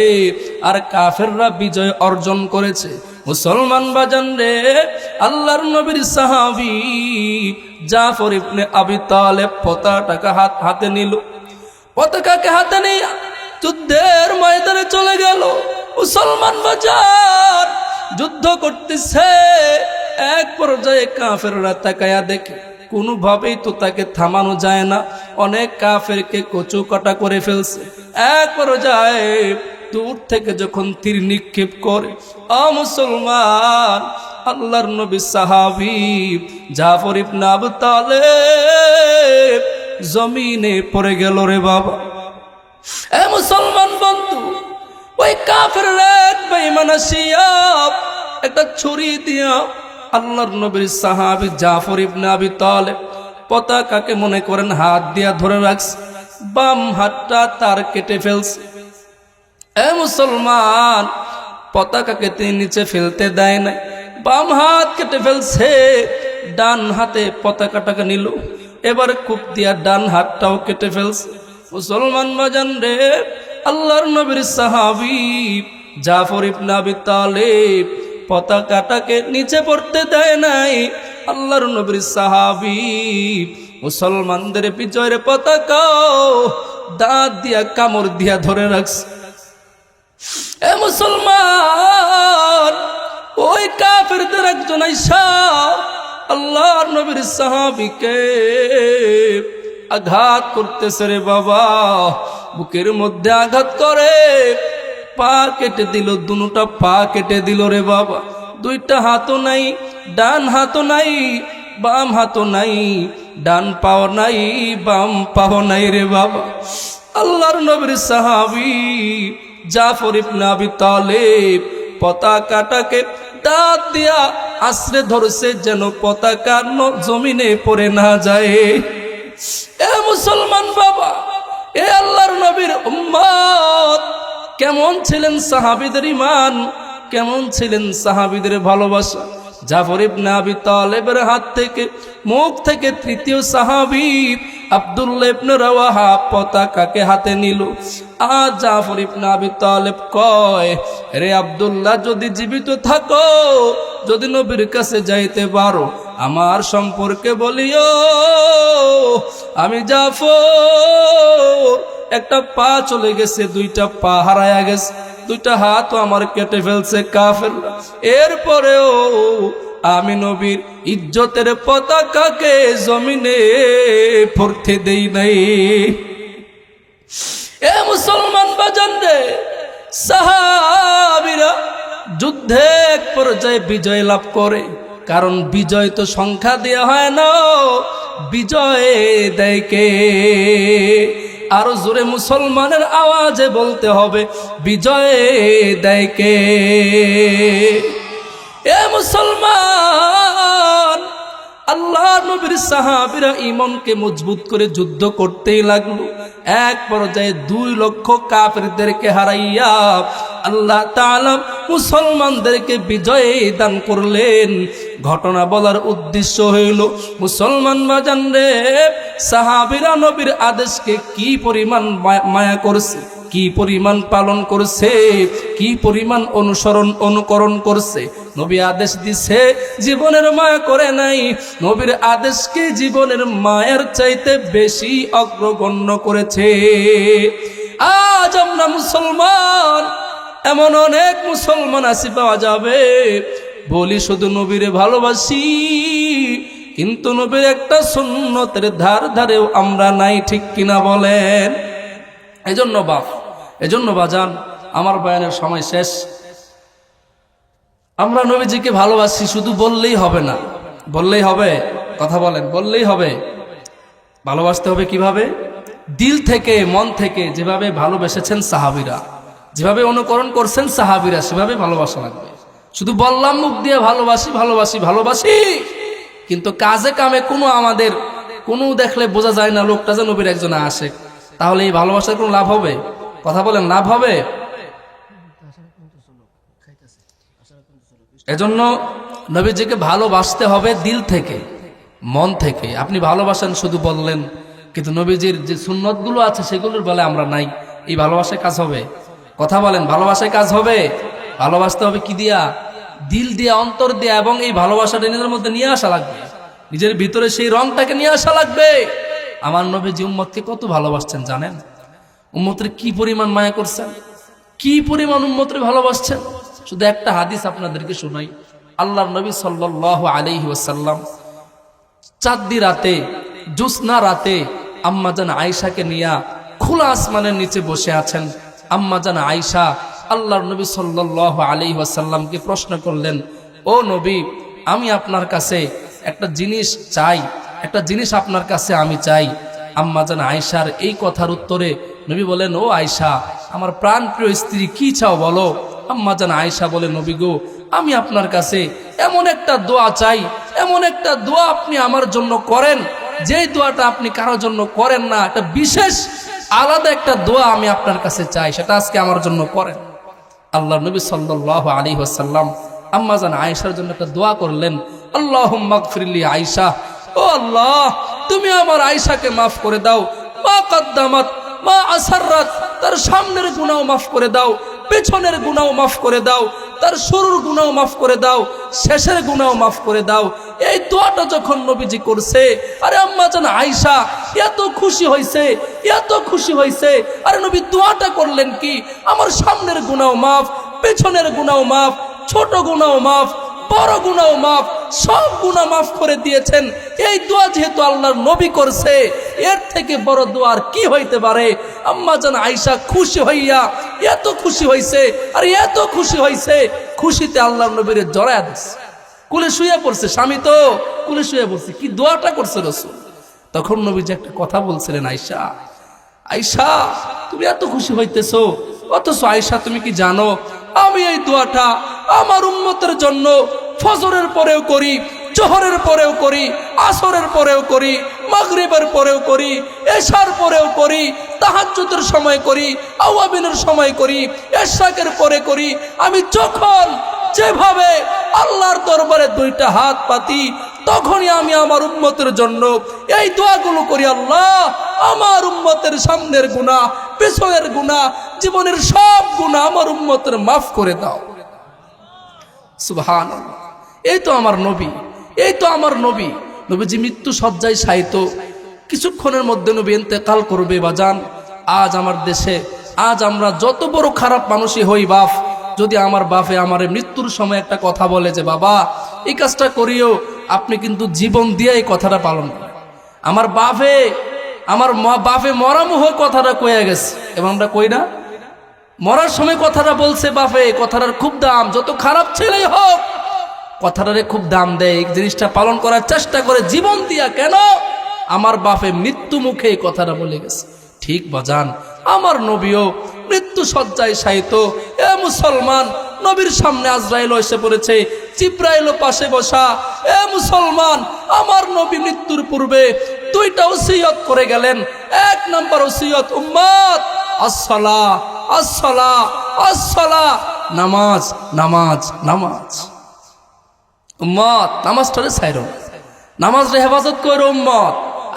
আর কাফেররা বিজয় অর্জন করেছে। মুসলমান বাজান রে, আল্লাহর নবীর সাহাবী জাফর ইবনে আবি তালেব পতাকা হাতে নিল। পতাকাকে হাতে নিয়ে যুদ্ধের ময়দানে চলে গেল। মুসলমান বাজার যুদ্ধ করতেছে। এক পর্যায়ে কাফেররা তাকায়া দেখে কোনোভাবেই তো তাকে থামানো যায় না, অনেক কাফেরকে কচু কাটা করে ফেলছে। এক পর্যায়ে দূর থেকে যখন তীর নিক্ষেপ করে, মুসলমান, আল্লাহর নবী সাহাবী জাফর ইবনে আবি তালেব জমিনে পড়ে গেল রে বাবা। এ মুসলমান বন্ধু, ওই কাফেররা এক বেঈমান আসিয়া একটা ছুরি দিয়া আল্লাহর নবীর সাহাবী জাফর ইবনে আবি তালেব পতাকাকে মনে করেন হাত দিয়া ধরে রাখছে, বাম হাতটা তার কেটে ফেলছে। এ মুসলমান, পতাকাকে তিনি নিচে ফেলতে দেয় না, বাম হাত কেটে ফেলছে, ডান হাতে পতাকাটাকে নিল, এবার কূপ দিয়া ডান হাতটাও কেটে ফেলছে। মুসলমান বাজান রে, আল্লাহর নবীর সাহাবী জাফর ইবনে আবি তালেব পতাকাটাকে নিচে পড়তে দেয় নাই। আল্লাহর নবীর সাহাবী মুসলমানদের বিজয়ের পতাকা দাঁত দিয়া কামড় দিয়া ধরে রাখছে। এ মুসলমান, ওই কাফেরদের একজন আইসা আল্লাহর নবীর সাহাবীকে আঘাত করতেছে রে বাবা, বুকের মধ্যে আঘাত করে পা কেটে দিল, দুটা পা কেটে দিল রে বাবা। 2টা হাতও নাই, ডান হাতও নাই, বাম হাতও নাই, ডান পাও নাই, বাম পাও নাই রে বাবা। আল্লাহর নবীর সাহাবী জাফর ইবনে আবি তালেব পতাকাটাকে দাঁত দিয়া আশ্রে ধরছে যেন পতাকা জমিনে পড়ে না যায়। এ মুসলমান বাবা, এ আল্লাহর নবীর উম্মত, কেমন ছিলেন সাহাবীদের ঈমান, কেমন ছিলেন সাহাবীদের ভালোবাসা। জাফর ইবনে আবি তালেবের হাত থেকে, মুখ থেকে তৃতীয় সাহাবী আব্দুল্লাহ ইবনে রাওয়াহা পতাকাকে হাতে নিল। আর জাফর ইবনে আবি তালেব কয়, রে আব্দুল্লাহ, যদি জীবিত থাকো, যদি নবীর কাছে যাইতে পারো, আমার সম্পর্কে বলিও। আমি জাফর, একটা পা চলে গেছে, দুইটা পা হারায়া গেছে, দুইটা হাতও আমার কেটে ফেলছে কাফেররা, এরপরেও আমি নবীর ইজ্জতের পতাকাকে জমিনে পড়তে দেই নাই। এ মুসলমান বাজান রে, সাহাবীরা যুদ্ধে এক পর্যায়ে বিজয় লাভ করে, কারণ বিজয় তো সংখ্যা দেয়া হয় না, বিজয় দেয় কে? আরো জোরে মুসলমানের আওয়াজে বলতে হবে, বিজয় দেয় কে? এ মুসলমান, আল্লাহ নবীর সাহাবীরা ঈমানকে মজবুত করে যুদ্ধ করতেই লাগলো। এক পর্যায়ে 2 লক্ষ কাফেরদেরকে হারাইয়া আল্লাহ তাআলা মুসলমানদেরকে বিজয় দান করলেন। ঘটনা বলার উদ্দেশ্য হইল, মুসলমান বাজান রে, সাহাবীরা নবীর আদেশকে কি পরিমাণ মায়া করছে, কি পরিমাণ পালন করছে, কি পরিমাণ অনুকরণ করছে। নবী আদেশ দিছে, জীবনের মায়া করে নাই, নবীর আদেশকে জীবনের মায়ের চাইতে বেশি অগ্রগণ্য করেছে। আজ আমরা মুসলমান, এমন অনেক মুসলমান আছি পাওয়া যাবে, বলি শুধু নবীরে ভালোবাসি, কিন্তু নবীর একটা সুন্নতের ধারেও আমরা নাই, ঠিক কিনা বলেন? এজন্য বাজান, আমার বয়ানের সময় শেষ। আমরা নবীজিকে ভালোবাসি, শুধু বললেই হবে না, বললেই হবে? কথা বলেন, বললেই হবে? ভালোবাসতে হবে কিভাবে? দিল থেকে, মন থেকে। যেভাবে ভালোবেসেছেন সাহাবীরা, যেভাবে অনুকরণ করছেন সাহাবীরা, সেভাবে ভালোবাসা লাগবে। শুধু বললাম মুখ দিয়ে ভালোবাসি ভালোবাসি ভালোবাসি, কিন্তু কাজে কামে আমাদের কোনো দেখলে বোঝা যায় না লোকটা যে নবীর একজন আশিক, তাহলে এই ভালোবাসার কোনো লাভ হবে? কথা বলেন, লাভ হবে? এজন্য নবীজিকে ভালোবাসতে হবে দিল থেকে, মন থেকে। আপনি ভালোবাসেন শুধু বললেন, কিন্তু নবীজির যে সুন্নতগুলো আছে সেগুলোর বলে আমরা নাই, এই ভালোবাসায় কাজ হবে? কথা বলেন, ভালোবাসায় কাজ হবে? ভালোবাসতে হবে কি দিয়া? দিল দিয়া, অন্তর দিয়া, এবং এই ভালোবাসাটা নিজের মধ্যে নিয়ে আসা লাগবে, নিজের ভিতরে সেই রংটাকে নিয়ে আসা লাগবে। আমার নবীজি উম্মতকে কত ভালোবাসছেন জানেন? উম্মতের কি পরিমাণ মায়া করছেন, কি পরিমাণ উম্মতের ভালোবাসছেন। শুধু একটা হাদিস আপনাদেরকে শোনাই। আল্লাহর নবী সাল্লাল্লাহু আলাইহি ওয়াসাল্লাম চাঁদনি রাতে, জ্যোৎস্না রাতে আম্মাজান আয়েশাকে নিয়ে খোলা আসমানের নিচে বসে আছেন। আম্মাজান আয়েশা আল্লাহর নবী সাল্লাল্লাহু আলাইহি ওয়াসাল্লামকে প্রশ্ন করলেন, ও নবী, আমি আপনার কাছে একটা জিনিস চাই, একটা জিনিস আপনার কাছে আমি চাই। আম্মাজান আয়েশার এই কথার উত্তরে নবী বলেন, ও আয়েশা, আমার প্রাণপ্রিয় স্ত্রী, কি চাও বলো। আম্মাজান আয়েশা বলে, নবী গো, আমি আপনার কাছে এমন একটা দোয়া চাই, এমন একটা দোয়া আপনি আমার জন্য করেন, যেই দোয়াটা আপনি কারোর জন্য করেন না, একটা বিশেষ আলাদা একটা দোয়া আমি আপনার কাছে চাই, সেটা আজকে আমার জন্য করেন। আল্লাহর নবী সাল্লাল্লাহু আলাইহি ওয়াসাল্লাম আম্মাজান আয়েশার জন্য একটা দোয়া করলেন, আল্লাহুম্মা গফিরলি আয়েশা, ও আল্লাহ, তুমি আমার আয়েশাকে মাফ করে দাও, মা কদ্দামাত মা আসাররাত, তার সামনের গুনাহ মাফ করে দাও, পেছনের গুনাহ মাফ করে দাও, তার শুরুর গুনাহ মাফ করে দাও, শেষের গুনাহ মাফ করে দাও। এই দোয়াটা যখন নবীজি করছে, আরে আম্মাজান আয়েশা এত খুশি হয়েছে, এত খুশি হয়েছে। আরে নবী দোয়াটা করলেন কি, আমার সামনের গুনাহ মাফ, পেছনের গুনাহ মাফ, ছোট গুনাহ মাফ, বড় গুনাহ মাফ, সব গুনাহ মাফ করে দিয়েছেন। এই দোয়া যেহেতু আল্লাহর নবী করছে, এর থেকে বড় দোয়া আর কি হইতে পারে? আম্মাজান আয়েশা খুশি হইয়া এত খুশি হইছে, আর এত খুশি হইছে, খুশিতে আল্লাহর নবীর জড়ায়া দিছে, কোলে শুয়ে পড়ছে। স্বামী তো কুলে শুয়ে পড়ছি, কি দোয়াটা করছে রাসূল? তখন নবীজি একটা কথা বলছিলেন, আয়েশা, আয়েশা তুমি এত খুশি হইতেছো, অথচ আয়েশা তুমি কি জানো আমি এই দোয়াটা আমার উম্মতের জন্য ফজরের পরেও করি, জোহরের পরেও করি, আসরের পরেও করি, মাগরিবের পরেও করি, এশার পরেও করি, তাহাজ্জুদের সময় করি, আওয়াবিনের সময় করি, ইশরাকের পরে করি। আমি যখন যেভাবে আল্লাহর দরবারে দুইটা হাত পাতি তখনই আমি আমার উম্মতের জন্য এই দোয়াগুলো করি, আল্লাহ আমার উম্মতের সামনের গুনাহ, পেছনের গুনাহ, জীবনের সব গুনাহ আমার উম্মতের মাফ করে দাও। সুবহানাল্লাহ। এই তো আমার নবী, এই তো আমার নবী। নবীজি মৃত্যু শয্যায় শায়িত, কিছুক্ষণের মধ্যে নবী ইন্তেকাল করবে। বাজান, আজ আমার দেশে, আজ আমরা যত বড় খারাপ মানুষই হই বাপ, যদি আমার বাপে আমার মৃত্যুর সময় একটা কথা বলে যে বাবা এই কাজটা করিও, আপনি কিন্তু জীবন দিয়ে এই কথাটা পালন করেন। আমার বাপে মরামুহ কথাটা কয়ে গেছে, এবং আমরা কই না? মরার সময় কথাটা বলছে বাপে, কথাটার খুব দাম, যত খারাপ ছেলেই হোক কথাটারে খুব দাম দেয়, এই জিনিসটা পালন করার চেষ্টা করে জীবন দিয়া। কেন? আমার বাপে মৃত্যু মুখে এই কথাটা বলে গেছে। ঠিক বাজান, আমার নবীও মৃত্যু শয্যায় শায়িত। এ মুসলমান, নবীর সামনে আজরাইল এসে পড়েছে, জিবরাইলও পাশে বসা। এ মুসলমান, আমার নবী মৃত্যুর পূর্বে দুইটা ওসিয়ত করে গেলেন। এক নম্বর ওসিয়ত, উম্মত আসসালাহ, আসসালাহ, আসসালাহ, নামাজ, নামাজ, নামাজ। উম্মত নামাজটারে ছাইরো, নামাজরে হেফাজত করো উম্মত।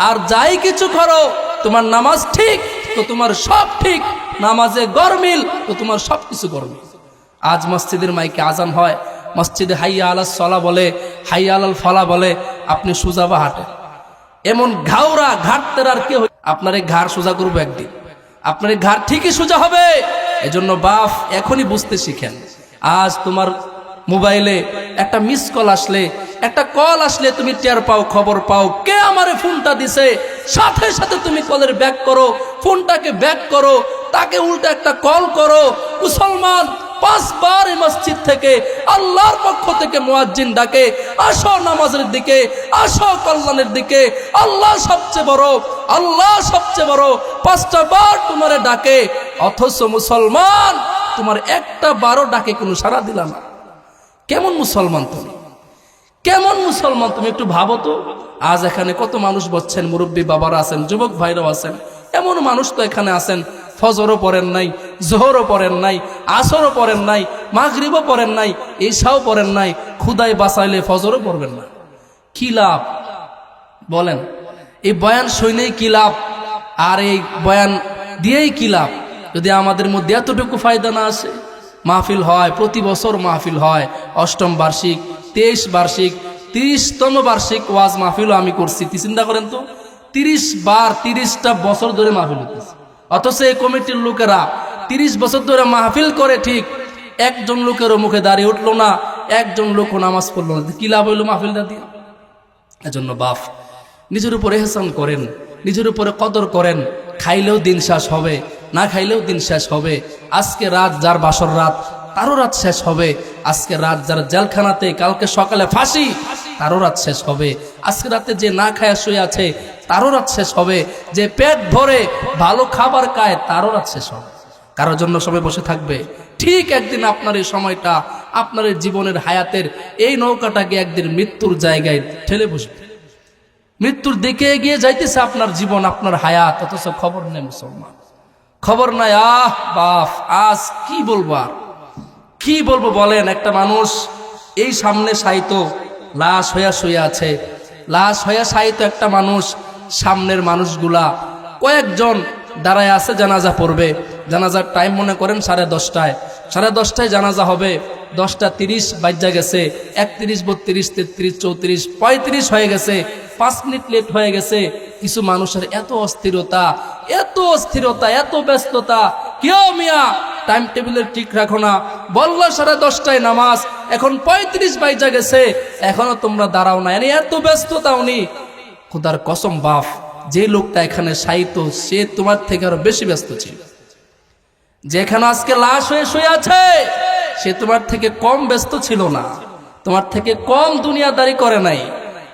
আর যাই কিছু করো, তোমার নামাজ ঠিক তো তোমার সব ঠিক, নামাজে গরমিল তো তোমার সব কিছু গরমিল। আজ মসজিদের মাইকে আজান হয়, মসজিদে হাইয়া আলাস সলা বলে, হাইয়া আলাল ফলা বলে, আপনি সুজাবা হাঁটেন। এমন ঘাওরা ঘাটতের আর কেউ আপনার এই ঘাড় সোজা করবো একদিন, আপনার এই ঘাড় ঠিকই সোজা হবে। এজন্য বাপ এখনই বুঝতে শিখেন। আজ তোমার মোবাইলে একটা মিস কল আসলে, একটা কল আসলে তুমি টের পাও, খবর পাও কে আমারে ফোনটা দিছে, সাথে সাথে তুমি কলের ব্যাক করো, ফোনটাকে ব্যাক করো, তাকে উল্টা একটা কল করো। মুসলমান 5 বার এই মসজিদ থেকে আল্লাহর পক্ষ থেকে মুয়াজ্জিন ডাকে, আসো নামাজের দিকে, আসো কল্যাণের দিকে। আল্লাহ সবচেয়ে বড়, আল্লাহ সবচেয়ে বড়। 5টা বার তোমারে ডাকে, অথচ মুসলমান তোমার একটা বারও ডাকে কোনো সাড়া দিলা না। কেমন মুসলমান তুমি, কেমন মুসলমান তুমি? একটু ভাবো তো। আজ এখানে কত মানুষ বসছেন, মুরব্বী বাবারা আছেন, যুবক ভাইরাও আছেন। এমন মানুষ তো এখানে আছেন ফজরও পড়েন নাই, জোহরও পড়েন নাই, আসরও পড়েন নাই, মাগরিবও পড়েন নাই, ঈশাও পড়েন নাই, খুদাই বাঁচাইলে ফজরও পড়বেন না। কি লাভ বলেন? এই বয়ান শুনেই কি লাভ, আর এই বয়ান দিয়েই কি লাভ, যদি আমাদের মধ্যে এতটুকু ফায়দা না আসে? মাহফিল হয়, প্রতি বছর মাহফিল হয়, 8ম বার্ষিক, 23 বার্ষিক, 30তম বার্ষিক ওয়াজ মাহফিলও আমি করছি। চিন্তা করেন তো, 30 বার 30টা বছর ধরে মাহফিল হতেছে, অথচ এই কমিটির লোকেরা 30 বছর ধরে মাহফিল করে, ঠিক একজন লোকেরও মুখে দাঁড়িয়ে উঠলো না, একজন লোকও নামাজ পড়লো না। কি লাভ হইলো মাহফিলটা দিয়ে? এজন্য বাপ নিজের উপরে এহসান করেন, নিজের উপরে কদর করেন। খাইলেও দিন শেষ হবে, না খাইলেও দিন শেষ হবে। আজকে রাত যার বাসর রাত, তারও রাত শেষ হবে। আজকে রাত যার জেলখানাতে, কালকে সকালে ফাঁসি, তারও রাত শেষ হবে। আজকে রাতে যে না খায়া শুয়ে আছে, তারও রাত শেষ হবে। যে পেট ভরে ভালো খাবার খায়, তারও রাত শেষ হবে। কারোর জন্য সবাই বসে থাকবে? ঠিক একদিন আপনার এই সময়টা, আপনার এই জীবনের হায়াতের এই নৌকাটাকে একদিন মৃত্যুর জায়গায় ঠেলে বসবে। মৃত্যুর দিকে এগিয়ে যাইতেছে আপনার জীবন, আপনার হায়াত, অথচ খবর নেই মুসলমান, খবর নাই। আহ বাপ, আজ কি বলবো, আর কি বলবো বলেন? একটা মানুষ এই সামনে শায়িত, লাশ হইয়া শুয়ে আছে, লাশ হইয়া শায়িত একটা মানুষ, সামনের মানুষগুলা কয়েকজন দাঁড়ায় আছে, জানাজা পড়বে। জানাজার টাইম মনে করেন 10:30, 10:30 জানাজা হবে। 10:30 বাজা গেছে, 31, 32, 33, 34, 35 হয়ে গেছে, 5 মিনিট লেট হয়ে গেছে। কিছু মানুষের এত অস্থিরতা, এত অস্থিরতা, এত ব্যস্ততা। কেউ মিয়া টাইম টেবিলের ঠিক রাখো না, বললো 10:30 নামাজ, এখন 35 বাজা গেছে, এখনো তোমরা দাঁড়াও না। এত ব্যস্ততা উনি। খোদার কসম বাপ, যে লোকটা এখানে শায়িত, সে তোমার থেকে আরো বেশি ব্যস্ত ছিল। যেখানে আজকে লাশ হয়ে শুয়ে আছে, সে তোমার থেকে কম ব্যস্ত ছিল না, তোমার থেকে কম দুনিয়াদারি করে নাই।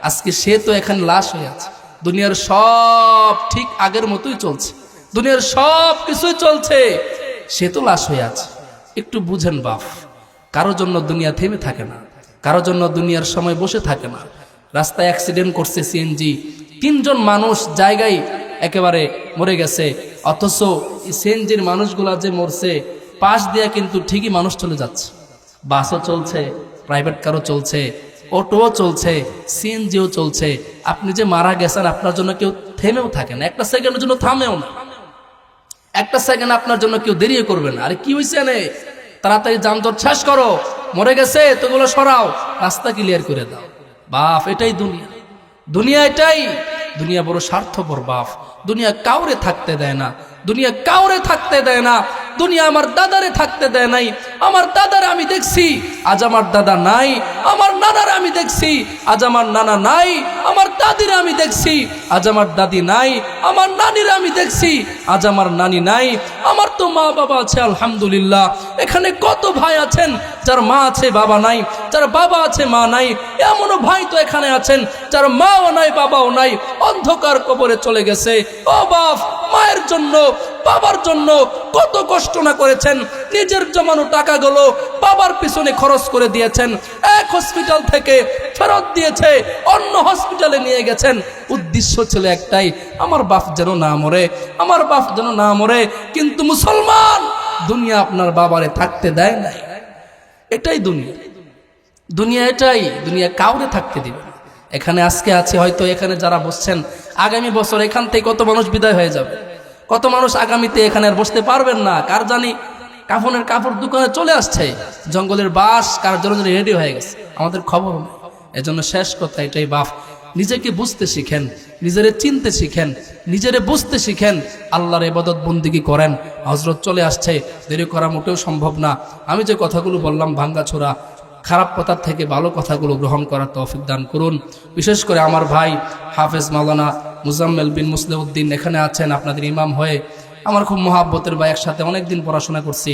আজকে সে তো এখানে লাশ হয়ে আছে। দুনিয়ার সব ঠিক আগের মতোই চলছে, দুনিয়ার সব কিছুই চলছে, সে তো লাশ হয়ে আছে। একটু বুঝেন বাপ, কারো জন্য দুনিয়া থেমে থাকে না, কারো জন্য দুনিয়ার সময় বসে থাকে না। রাস্তায় অ্যাক্সিডেন্ট করছে সিএনজি, 3 জন মানুষ জায়গায় একেবারে মরে গেছে, অথচ সিএনজির মানুষগুলা যে মরছে পাশ দিয়ে কিন্তু ঠিকই মানুষ চলে যাচ্ছে। বাসও চলছে, প্রাইভেট কারও চলছে, অটোও চলছে, সিএনজিও চলছে। আপনি যে মারা গেছেন আপনার জন্য কেউ থেমেও থাকে না, একটা সেকেন্ডের জন্য থামেও না, একটা সেকেন্ড আপনার জন্য কেউ দেরিও করবে না। আরে কি হয়েছে নে, তাড়াতাড়ি যানজট শেষ করো, মরে গেছে তোগুলো সরাও, রাস্তা ক্লিয়ার করে দাও। বাপ, এটাই দুনিয়া, দুনিয়া এটাই। দুনিয়া বড় স্বার্থপর বাপ, দুনিয়া কাউরে থাকতে দেয় না, দুনিয়া কাউরে থাকতে দেয় না। দুনিয়া আমার দাদারে থাকতে দেয় নাই, আমার দাদারে আমি দেখছি, আজ আমার দাদা নাই। আমার নানারে আমি দেখছি, আজ আমার নানা নাই। আমার দাদিরে আমি দেখছি, আজ আমার দাদি নাই। আমার নানিরে আমি দেখছি, আজ আমার নানি নাই। আমার তো মা বাবা আছে আলহামদুলিল্লাহ। এখানে কত ভাই আছেন যার মা আছে বাবা নাই, যার বাবা আছে মা নাই। এমনও ভাই তো এখানে আছেন যার মাও নাই বাবাও নাই, অন্ধকার কবরে চলে গেছে। ও বাপ, মায়ের জন্য বাবার জন্য কত কষ্ট না করেছেন, নিজের জমানো টাকাগুলো বাবার পিছনে খরচ করে দিয়েছেন। এক হসপিটাল থেকে ফেরত দিয়েছে, অন্য হসপিটালে নিয়ে গেছেন। উদ্দেশ্য ছিল একটাই, আমার বাপ যেন না মরে, আমার বাপ যেন না মরে। কিন্তু মুসলমান, দুনিয়া আপনার বাবারে থাকতে দেয় নাই। এটাই দুনিয়া, দুনিয়া এটাই। দুনিয়া কাউরে থাকতে দিবে না। এখানে আজকে আছে, হয়তো এখানে যারা বসছেন আগামী বছর এখান থেকে কত মানুষ বিদায় হয়ে যাবে, কত মানুষ আগামীতে এখানে আর বসতে পারবেন না। কার জানি কাফনের কাপড় দোকানে চলে আসছে, জঙ্গলের বাস কার জন্য রেডি হয়ে গেছে, আমাদের খবর নেই। এজন্য শেষ কথা এটাই বাপ, নিজেকে বুঝতে শিখেন, নিজেরে চিনতে শিখেন, নিজেরে বুঝতে শিখেন, আল্লাহর ইবাদত বন্দেগী করেন। হযরত চলে আসছে, দেরি করা মোটেও সম্ভব না। আমি যে কথাগুলো বললাম ভাঙ্গাছোড়া, খারাপ কথার থেকে ভালো কথাগুলো গ্রহণ করার তৌফিক দান করুন। বিশেষ করে আমার ভাই হাফেজ মাওলানা মুজাম্মেল বিন মুসলিউদ্দিন এখানে আছেন আপনাদের ইমাম হয়ে, আমার খুব মহাব্বতের ভাই, একসাথে অনেকদিন পড়াশোনা করছি।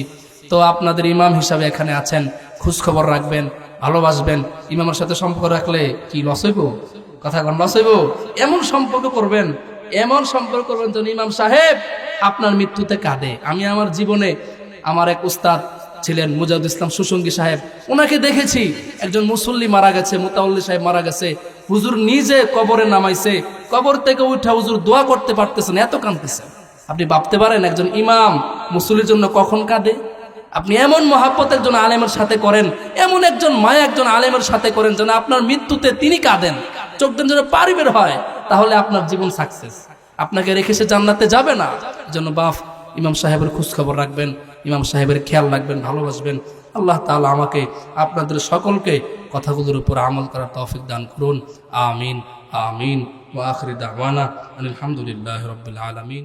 তো আপনাদের ইমাম হিসাবে এখানে আছেন, খোঁজখবর রাখবেন, ভালোবাসবেন। ইমামের সাথে সম্পর্ক রাখলে কি লস হইব? কথা কন, লস হইব? এমন সম্পর্ক করবেন, এমন সম্পর্ক করবেন যেন ইমাম সাহেব আপনার মৃত্যুতে কাঁদে। আমি আমার জীবনে আমার এক উস্তাদ ছিলেন মুজাহিদুল ইসলাম সুসঙ্গী সাহেব, ওনাকে দেখেছি। একজন মুসল্লি মারা গেছে, মুতাওয়াল্লি সাহেব মারা গেছে, হুজুর নিজে কবরে নামাইছে, কবর থেকে উঠা হুজুর দোয়া করতে পারতেছেন, এত কাঁদতেছেন। আপনি ভাবতে পারেন একজন ইমাম মুসল্লির জন্য কখন কাঁদে? আপনি এমন মহাব্বত একজন আলেমের সাথে করেন, এমন একজন মায়া একজন আলেমের সাথে করেন যেন আপনার মৃত্যুতে তিনি কাঁদেন, চোখ দেন যেন পানি বের হয়, তাহলে আপনার জীবন সাকসেস। আপনাকে রেখে সে জান্নাতে যাবে না। এজন্য বাপ, ইমাম সাহেবের খোঁজখবর রাখবেন, ইমাম সাহেবের খেয়াল রাখবেন, ভালোবাসবেন। আল্লাহ তাআলা আমাকে আপনাদের সকলকে কথাগুলোর উপর আমল করার তৌফিক দান করুন। আমিন আমিন। ওয়া আখিরু দাওয়ানা আলহামদুলিল্লাহি রাব্বিল আলামিন।